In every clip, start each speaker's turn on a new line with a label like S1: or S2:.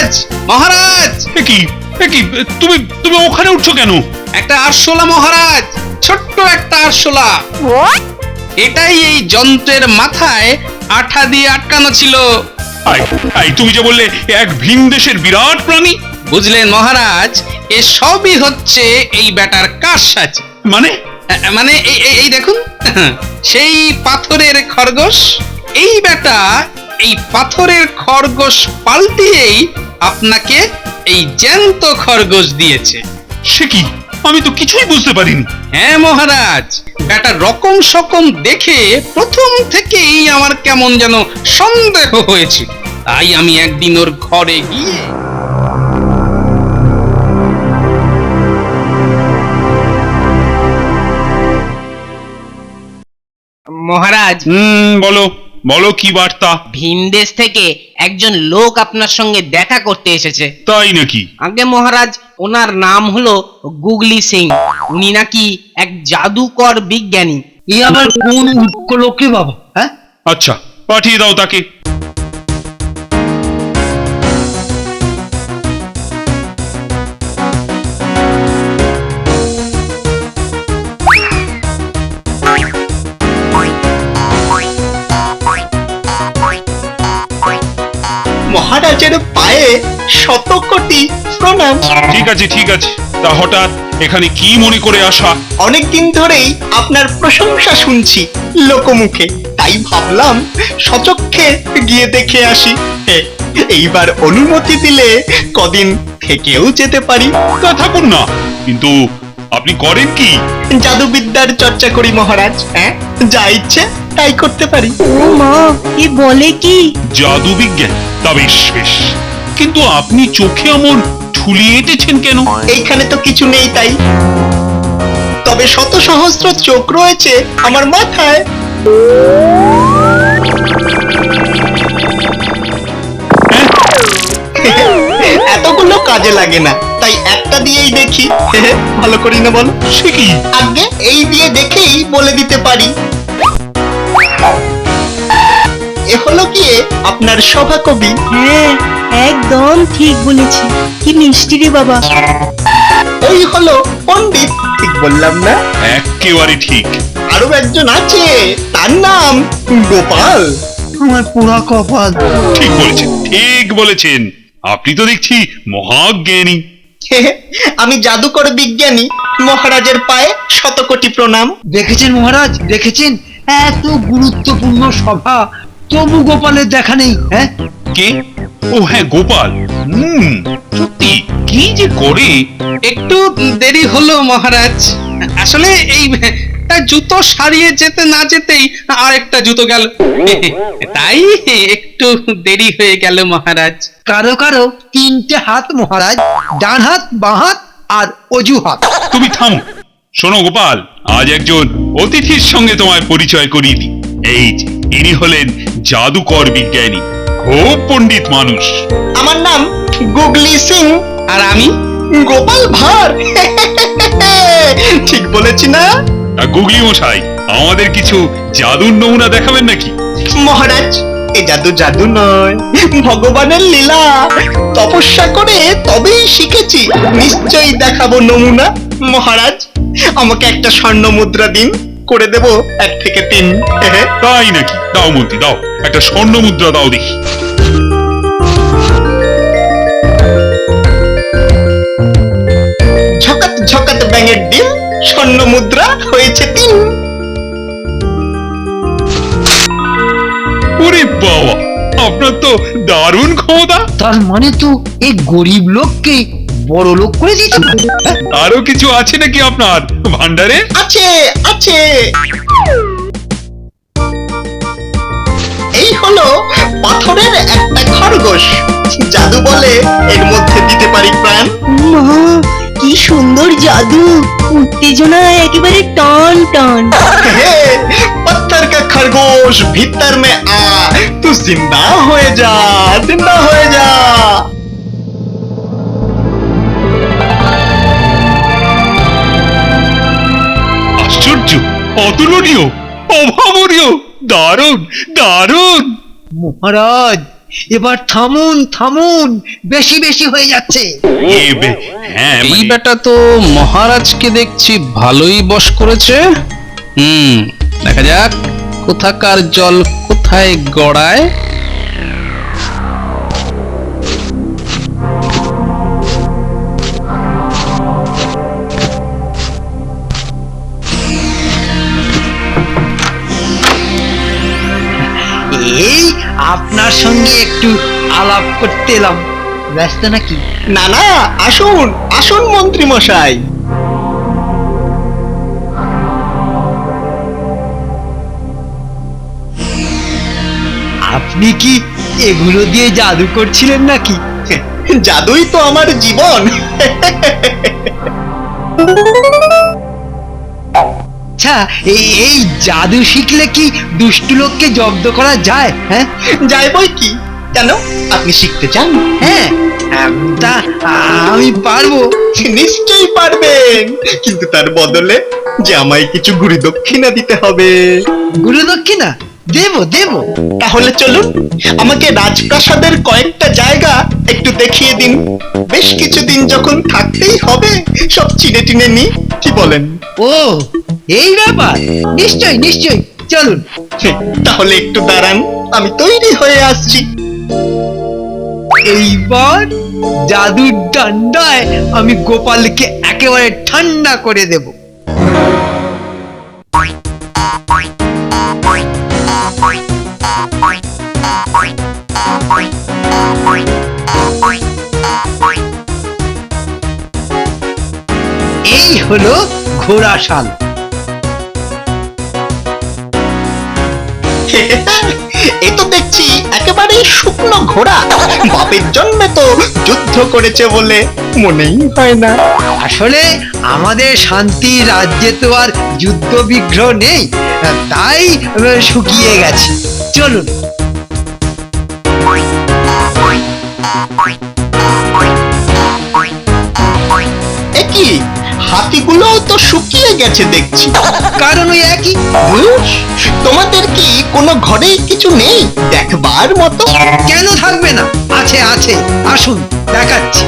S1: মহারাজ, মহারাজ!
S2: কি তুমি তুমি ওখানে উঠছো কেন?
S1: একটা আরশোলা মহারাজ, ছোট্ট একটা আরশোলা। এটাই এই যন্ত্রের মাথায় আঠা দিয়ে আটকানো ছিল।
S2: তুমি যে বললে এক ভিন দেশের বিরাট প্রাণী।
S1: বুঝলেন মহারাজ, এ সবই হচ্ছে এই ব্যাটার কারসাজ।
S2: মানে
S1: মানে এই দেখুন, সেই পাথরের খরগোশ। এই ব্যাটা এই পাথরের খরগোশ পাল্টিয়েই আপনাকে এই জ্যান্ত খরগোশ দিয়েছে।
S2: সে কি? আমি তো কিছুই বুঝতে পারিনি।
S1: হ্যাঁ মহারাজ, ব্যাটা রকম সকম দেখে প্রথম থেকেই আমার কেমন যেন সন্দেহ হয়েছিল। তাই আমি একদিন ওর ঘরে গিয়ে
S3: মহারাজ,
S2: বলো বলো, কি বার্তা?
S3: ভিনদেশ থেকে একজন লোক আপনার সঙ্গে দেখা করতে এসেছে।
S2: তাই নাকি?
S3: আগে মহারাজ, ওনার নাম হলো গুগলি সিং। উনি নাকি এক জাদুকর বিজ্ঞানী।
S4: এ আবার কোন উপলক্ষে বাবা? হ্যাঁ,
S2: আচ্ছা, পাঠিয়ে দাও তাকে।
S5: মহারাজের পায়ে শত কোটি প্রণাম।
S2: ঠিক আছে ঠিক আছে, তা হঠাৎ এখানে কি মনে করে আসা?
S5: অনেকদিন ধরেই আপনার প্রশংসা শুনছি লোকমুখে, তাই ভাবলাম সচক্ষে গিয়ে দেখে আসি। এইবার অনুমতি দিলে কদিন থেকেও যেতে পারি।
S2: তা থাকুন না, কিন্তু আপনি করেন কি?
S5: জাদুবিদ্যার চর্চা করি মহারাজ। হ্যাঁ, যা ইচ্ছে তাই করতে পারি।
S6: ও মা, এ বলে কি?
S2: জাদু বিজ্ঞান? তা বেশ বেশ, কিন্তু আপনি চোখে অমন ঠুলিয়ে এঁটেছেন কেন?
S5: এইখানে তো কিছু নেই তাই, তবে শত সহস্র চোখ রয়েছে আমার মাথায়। এতগুলো কাজে লাগে না, তাই একটা দিয়েই দেখি। ভালো করি না বল?
S2: সে কি?
S5: আগে এই দিয়ে দেখেই বলে দিতে পারি। এ হলো গিয়ে আপনার সভা কবি।
S6: হ্যাঁ, একদম ঠিক বলেছি। কি মিষ্টি রে বাবা।
S5: ওই হলো পণ্ডিত, ঠিক বললাম না?
S2: একেবারে ঠিক।
S5: আরো একজন আছে, তার নাম গোপাল।
S4: আমার পুরা কপাল।
S2: ঠিক বলেছেন, ঠিক বলেছেন। আপনি তো দেখছি মহাজ্ঞানী।
S5: আমি জাদুকর বিজ্ঞানী। মহারাজের পায়ে শত কোটি প্রণাম।
S4: দেখেছেন মহারাজ, দেখেছেন? এত গুরুত্বপূর্ণ সভা, তবু গোপালের দেখা নেই। হ্যাঁ,
S2: কে? ও হ্যাঁ, গোপাল। সত্যি কি যে করে।
S1: একটু দেরি হলো মহারাজ। আসলে এই তার জুতো সারিয়ে যেতে না যেতেই আরেকটা জুতো গেল, তাই একটু দেরি হয়ে গেল মহারাজ।
S4: কারো কারো তিনটে হাত মহারাজ, ডান হাত, বাঁ হাত আর অজু হাত।
S2: তুমি থামো। শোনো গোপাল, আজ একজন অতিথির সঙ্গে তোমায় পরিচয় করিয়ে দিই। এই যে, ইনি হলেন জাদুকর বিজ্ঞানী, খুব পণ্ডিত মানুষ।
S5: আমার নাম গুগলি সিং।
S1: আর আমি
S5: গোপাল ভাঁড়। ঠিক বলেছি না?
S2: গুগলি মশাই, আমাদের কিছু জাদুর নমুনা দেখাবেন নাকি?
S5: মহারাজ, এ জাদু জাদু নয়, ভগবানের লীলা। তপস্যা করে তবেই শিখেছি। নিশ্চয়ই দেখাবো নমুনা। মহারাজ, আমাকে একটা স্বর্ণ মুদ্রা দিন, করে দেব 1 থেকে 3।
S2: তাই নাকি? দাও মন্ত্রী, দাও একটা স্বর্ণ মুদ্রা দাও দেখি।
S5: ঝকাত ঝকাত ব্যাঙের ডিম, স্বর্ণ মুদ্রা হয়েছে 3।
S2: ওরে বাবা, আপনার তো দারুণ ক্ষমতা।
S4: তার মানে তো এই গরিব লোককে বড় লোক করে দিয়েছে।
S2: আরো কিছু আছে নাকি আপনার ভান্ডারে?
S5: আছে আছে, এই হলো পাথরের একটা খরগোশ। জাদু বলে এর মধ্যে দিতে পারি প্রাণ।
S6: মা, কি সুন্দর জাদু। উত্তেজনায় একেবারে টান টান।
S5: पत्थर का खरगोश भीतर में आ, तू जिंदा हो जा, जिंदा हो जा।
S2: আশ্চর্য, অতুলনীয়, অভাবনীয়, দারুণ দারুণ।
S4: মহারাজ, এবার থামুন থামুন, বেশি বেশি হয়ে যাচ্ছে।
S2: হ্যাঁ
S1: এই
S2: মানে-
S1: বেটা তো মহারাজকে দেখছি ভালোই বশ করেছে। দেখা যাক কোথাকার জল কোথায় গড়ায়।
S4: এই আপনার সঙ্গে একটু আলাপ করতে এলাম। ব্যস্ত নাকি?
S5: না না, আসুন আসুন মন্ত্রী মশাই।
S4: আপনি কি এগুলো দিয়ে জাদু করছিলেন নাকি?
S5: জাদুই তো আমার জীবন।
S4: আচ্ছা, এই জাদু শিখলে কি দুষ্টু লোককে জব্দ করা যায়? হ্যাঁ
S5: যাই বই কি, কেন আপনি শিখতে চান?
S4: হ্যাঁ, তা আমি পারবো।
S5: নিশ্চয়ই পারবেন, কিন্তু তার বদলে যে আমায় কিছু গুরু দক্ষিণা দিতে হবে।
S4: গুরু দক্ষিণা দেব দেব।
S5: তাহলে চলুন, আমাকে রাজপ্রাসাদের কয়েকটা জায়গা একটু দেখিয়ে দিন। বেশ কিছুদিন যখন থাকতেই হবে, সব চিনে টিনে নি, কি বলেন?
S4: ও, এই ব্যাপার। নিশ্চয় নিশ্চয়, চলুন।
S5: তাহলে একটু দাঁড়ান, আমি তৈরি হয়ে আসছি।
S4: এইবার জাদুর ডান্ডায় আমি গোপালকে একেবারে ঠান্ডা করে দেব। এই হলো ঘোড়াশাল।
S5: এ তো দেখছি একেবারে শুকনো ঘোড়া। বাপের জন্মে তো যুদ্ধ করেছে বলে মনেই হয় না।
S4: আসলে আমাদের শান্তি রাজ্যে তো আর যুদ্ধ বিগ্রহ নেই, তাই শুকিয়ে গেছে। চলুন।
S5: এ কি, হাতিগুলো তো শুকিয়ে গেছে দেখছি।
S4: কারণ ওই একই।
S5: ধুস, তোমাদের কি কোনো ঘরেই কিছু নেই দেখবার মতো?
S4: কেন থাকবে না? আছে আছে, আসুন দেখাচ্ছি।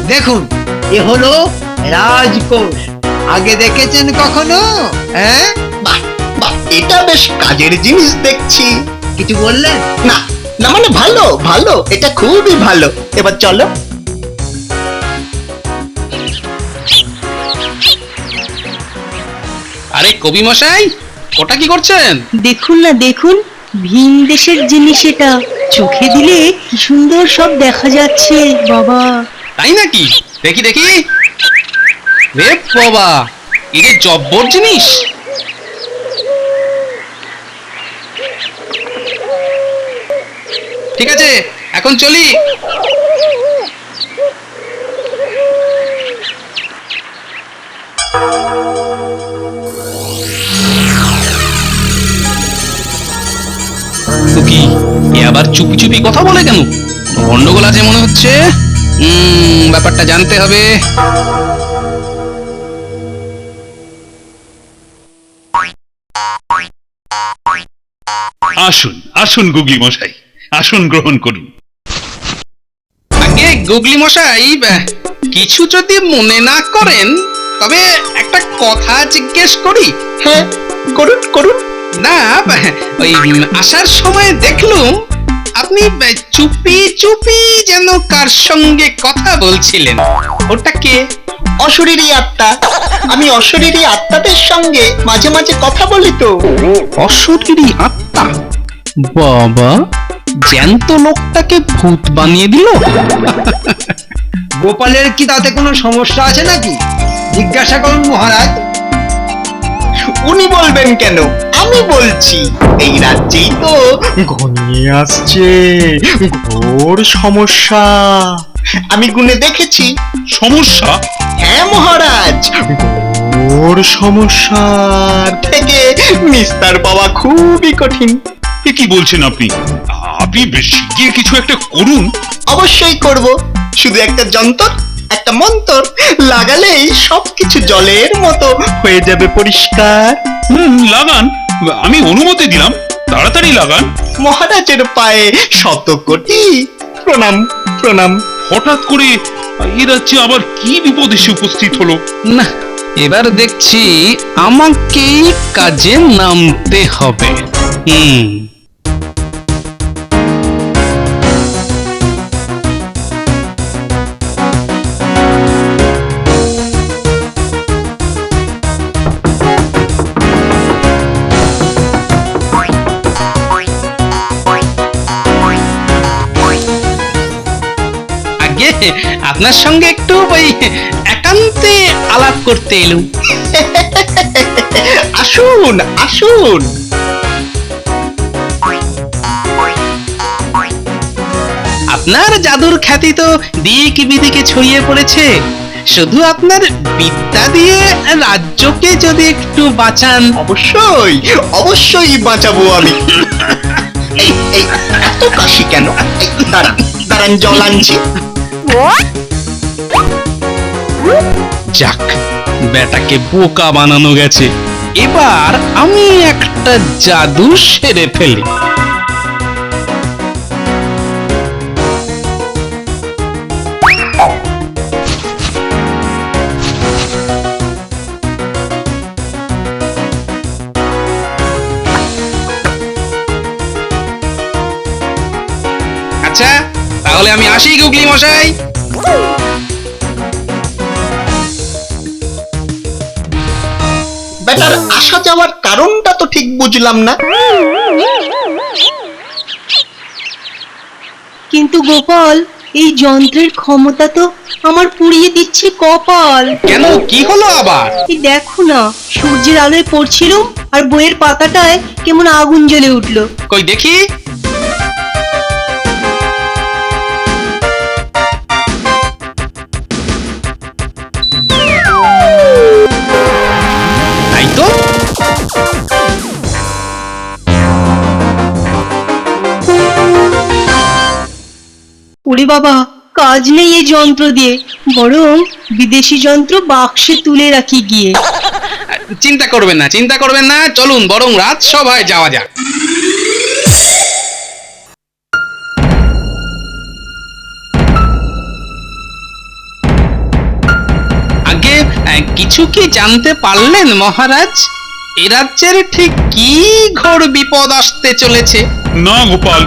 S4: দেখুন, এ হলো রাজকোষ। আগে দেখেছেন কখনো? হ্যাঁ,
S5: বাহ বাহ, এটা বেশ কাজের জিনিস দেখছি।
S4: কিছু বললেন?
S5: না না, মানে ভালো ভালো, এটা খুবই ভালো। এবার চলো।
S1: আরে কবি মশাই, ওটা কি করছেন?
S6: দেখুন না দেখুন, ভিন দেশের জিনিস এটা। চোখে দিলে কি সুন্দর সব দেখা যাচ্ছে বাবা।
S1: তাই নাকি? দেখি দেখি। রে বাবা, এই যে জব্বর জিনিস। ঠিক আছে, এখন চলি। তো কি, এ আবার চুপি চুপি কথা বলে কেন? গন্ডগোল আছে মনে হচ্ছে। ব্যাপারটা জানতে হবে।
S2: আসুন আসুন গুগলি মশাই, আসুন গ্রহণ করুন।
S1: আগে গুগলি মশাই, কিছু যদি মনে না করেন তবে একটা কথা জিজ্ঞেস করি।
S5: হ্যাঁ, করুন করুন।
S1: না, ওই আসার সময় দেখলুম আপনি চুপি চুপি যেন কার সঙ্গে কথা বলছিলেন। ওটা কে?
S5: অশরীরী আত্মা। আমি অশরীরী আত্মাদের সঙ্গে মাঝে মাঝে কথা বলি তো।
S1: অশরীরী আত্মা? বাবা, জ্যান্ত লোকটাকে ভূত বানিয়ে দিল।
S4: গোপালের কি তাতে কোনো সমস্যা আছে নাকি? জিজ্ঞাসা করুন মহারাজ।
S5: উনি বলবেন কেন, আমি বলছি। এই রাজ্যেই তো ঘনিয়ে আসছে ঘোর সমস্যা। আমি গুনে দেখেছি।
S2: সমস্যা?
S5: হ্যাঁ মহারাজ, ঘোর সমস্যার থেকে নিস্তার পাওয়া খুবই কঠিন।
S2: এ কি বলছেন আপনি? আপনি শিগগির কিছু একটা করুন।
S5: অবশ্যই করব। শুধু একটা যন্তর, একটা মন্তর লাগালেই সবকিছু জলের মতো হয়ে যাবে পরিষ্কার।
S2: লাগান, আমি অনুমতি দিলাম, তাড়াতাড়ি লাগান।
S5: মহারাজের পায়ে শত কোটি প্রণাম প্রণাম।
S2: হঠাৎ করে এ রাজ্যে আবার কি বিপদ এসে উপস্থিত হলো?
S1: না, এবার দেখছি আমাকেই কাজে নামতে হবে। আগে আপনার সঙ্গে একটু ওই একান্তে আলাপ করতে এলুম।
S5: আসুন আসুন।
S1: আপনার জাদুর খ্যাতি তো দিক বিদিকে ছড়িয়ে পড়েছে। শুধু আপনার বিদ্যা দিয়ে রাজ্যকে যদি একটু বাঁচান।
S5: অবশ্যই অবশ্যই বাঁচাবো আমি। এই এই এত কাশি কেন? এই, দাঁড়ান দাঁড়ান, জল আনছি।
S1: যাক, বেটাকে বোকা বানানো গেছে। এবার আমি একটা জাদু সেরে ফেলি। আচ্ছা, তাহলে আমি আসি গুগলি মশাই।
S5: বেটার আসা যাওয়ার কারণটা তো ঠিক বুঝলাম না।
S6: কিন্তু গোপাল, এই যন্ত্রের ক্ষমতা তো আমার পুড়িয়ে দিচ্ছে কপাল।
S1: কেন, কি হলো আবার?
S6: এই দেখো না, সূর্যের আলোয় পড়ছিলুম আর বইয়ের পাতাটায় কেমন আগুন জ্বলে উঠলো।
S1: কই দেখি। তাই তো।
S6: ওরে বাবা, কাজ নেই এই যন্ত্র দিয়ে, বরং বিদেশি যন্ত্র বাক্সে তুলে রাখি গিয়ে।
S1: চিন্তা করবেন না, চিন্তা করবেন না, চলুন বরং রাজসভায় যাওয়া যাক। আগে কিছু কি জানতে পারলেন মহারাজ? এ রাজ্যের ঠিক কি ঘোর বিপদ আসতে চলেছে?
S2: না গোপাল,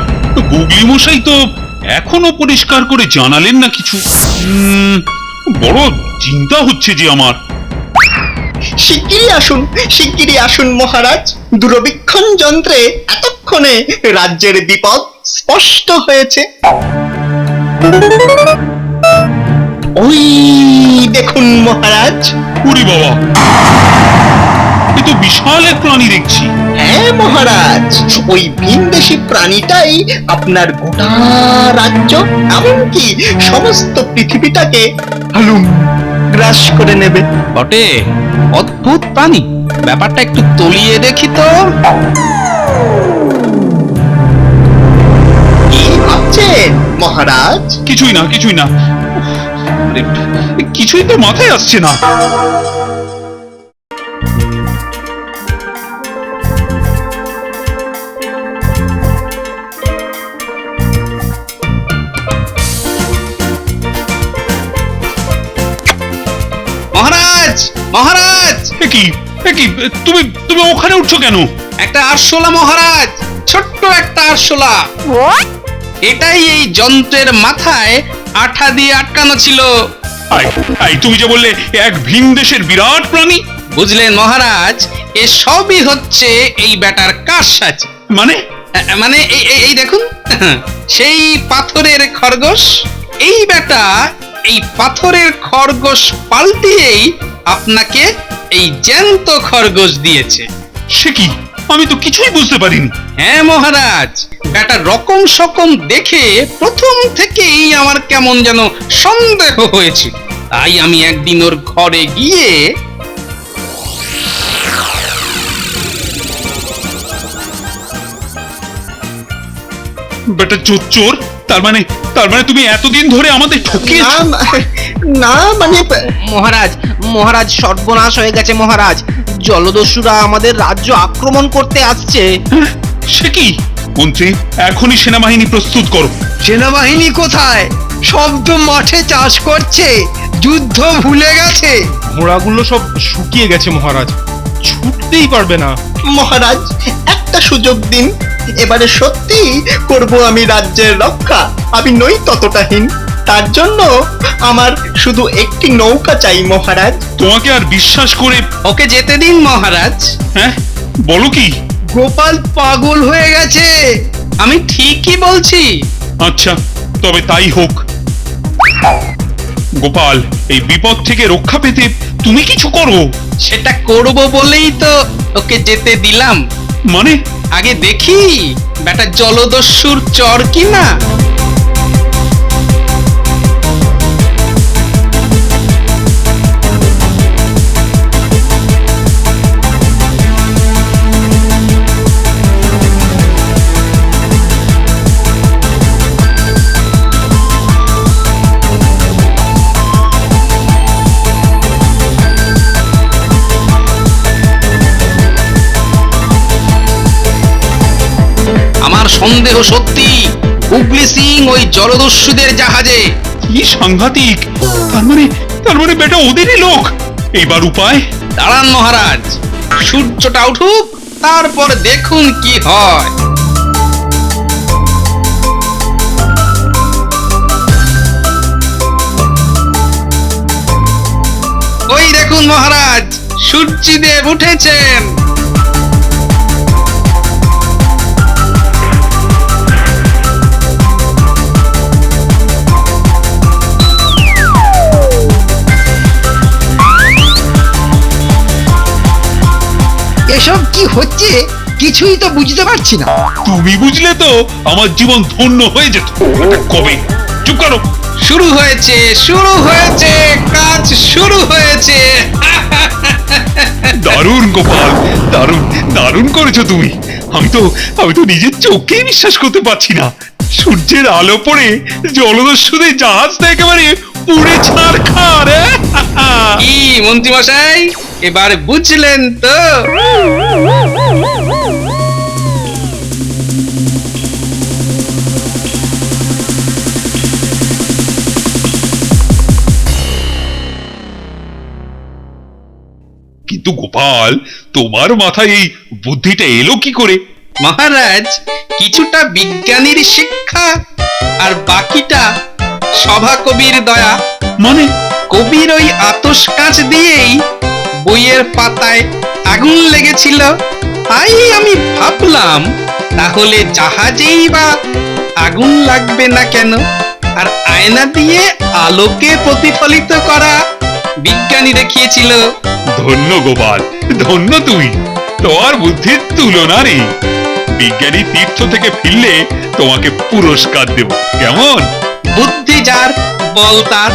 S2: গুগলি মশাই তো এখনো পরিষ্কার করে জানালেন না কিছু। বড় চিন্তা হচ্ছে যে আমার।
S5: শিগগিরই আসুন মহারাজ। দূরবীক্ষণ যন্ত্রে এতক্ষণে রাজ্যের বিপদ স্পষ্ট হয়েছে। ওই দেখুন মহারাজ।
S2: উরি বাবা, এ তো বিশাল এক প্রাণী দেখছি।
S5: হ্যাঁ মহারাজ, ওই ভিনদেশী প্রাণীটাই আপনার গোটা রাজ্য, এমনকি সমস্ত পৃথিবীটাকে হালুম গ্রাস করে নেবে।
S1: বটে, অদ্ভুত প্রাণী। ব্যাপারটা একটু তলিয়ে দেখি তো।
S5: কি ভাবছেন মহারাজ?
S2: কিছুই না, কিছুই না। আরে, কিছুই তো মাথায় আসছে না।
S1: মহারাজ, মহারাজ,
S2: এ কি তুমি তুমি ওখানে উঠছো কেন?
S1: একটা আরশোলা মহারাজ, ছোট্ট একটা আরশোলা। এটাই এই যন্ত্রের মাথায় আঠা দিয়ে আটকানো ছিল।
S2: তুমি যে বললে এক ভিন দেশের বিরাট প্রাণী।
S1: বুঝলেন মহারাজ, এ সবই হচ্ছে এই ব্যাটার কারসাজ।
S2: মানে
S1: মানে এই দেখুন, সেই পাথরের খরগোশ। এই ব্যাটা এই পাথরের খরগোশ পাল্টিয়েই আপনাকে এই জ্যান্ত খরগোশ দিয়েছে।
S2: সে কি, আমি তো কিছুই বুঝতে পারিনি।
S1: হ্যাঁ মহারাজ, ব্যাটা রকম সকম দেখে প্রথম থেকেই আমার কেমন যেন সন্দেহ হয়েছিল। তাই আমি একদিন ওর ঘরে গিয়ে
S2: বেটা চোর, তার মানে তুমি এতদিন ধরে আমাদের ঠকিয়েছো।
S5: না মানে
S3: মহারাজ মহারাজ সর্বনাশ হয়ে গেছে মহারাজ, জলদস্যুরা আমাদের রাজ্য আক্রমণ করতে আসছে।
S2: সে কি? মন্ত্রী, এখনই সেনাবাহিনী প্রস্তুত করো।
S4: সেনাবাহিনী কোথায়? সব তো মাঠে চাষ করছে, যুদ্ধ ভুলে গেছে।
S7: ঘোড়াগুলো সব শুকিয়ে গেছে মহারাজ, ছুটতেই পারবে না।
S5: মহারাজ একটা সুযোগ দিন, এবারে সত্যি করব আমি রাজ্যের রক্ষা। আমি নই ততটাহীন, তার জন্য আমার শুধু একটি নৌকা চাই মহারাজ।
S2: তোমাকে আর বিশ্বাস করে।
S1: ওকে যেতে দিন মহারাজ।
S2: হ্যাঁ, বলো কি?
S4: গোপাল পাগল হয়ে গেছে।
S1: আমি ঠিকই বলছি।
S2: আচ্ছা, তবে তাই হোক। গোপাল, এই বিপদ থেকে রক্ষা পেতে তুমি কিছু করো।
S1: সেটা করব বলেই তো ওকে যেতে দিলাম।
S2: মানে?
S1: আগে দেখি বেটা জলদস্যুর চর কিনা। আমার সন্দেহ সত্যি, হুগলি সিং ওই জলদস্যুদের জাহাজে।
S2: কি সাংঘাতিক! তার মানে বেটা ওদেরই লোক। এইবার উপায়?
S1: দাঁড়ান মহারাজ, সূর্যটা উঠুক, তারপর দেখুন কি হয়। ওই দেখুন মহারাজ, সূর্যদেব উঠেছেন।
S4: এসব কি হচ্ছে কিছুই তো বুঝতে পারছি না।
S2: তুমি বুঝলে তো আমার জীবন ধন্য হয়ে যেত। এটা কবে? চুপ করো।
S1: শুরু হয়েছে, কাজ শুরু হয়েছে।
S2: দারুণ গোপাল, দারুণ করেছো তুমি। আমি তো নিজের চোখেই বিশ্বাস করতে পারছি না। সূর্যের আলো পড়ে জলদস্যুদের জাহাজটা একেবারে পুড়ে ছারখার।
S1: কি মন্ত্রী মশাই, এবার বুঝলেন তো?
S2: কিন্তু গোপাল, তোমার মাথায় এই বুদ্ধিটা এলো কি করে?
S1: মহারাজ, কিছুটা বিজ্ঞানীর শিক্ষা আর বাকিটা সভাকবির দয়া।
S2: মানে?
S1: কবির ওই আতশ কাঁচ দিয়েই বইয়ের পাতায় আগুন লেগেছিল, তাই আমি ভাবলাম তাহলে জাহাজেই বা আগুন লাগবে না কেন। আর আয়না দিয়ে আলোকে প্রতিফলিত করা বিজ্ঞানী দেখিয়েছিল।
S2: ধন্য গোপাল, ধন্য তুমি। তোমার বুদ্ধির তুলনা নেই। বিজ্ঞানী তীর্থ থেকে ফিরলে তোমাকে পুরস্কার দেব, কেমন?
S1: বুদ্ধি যার বল তার।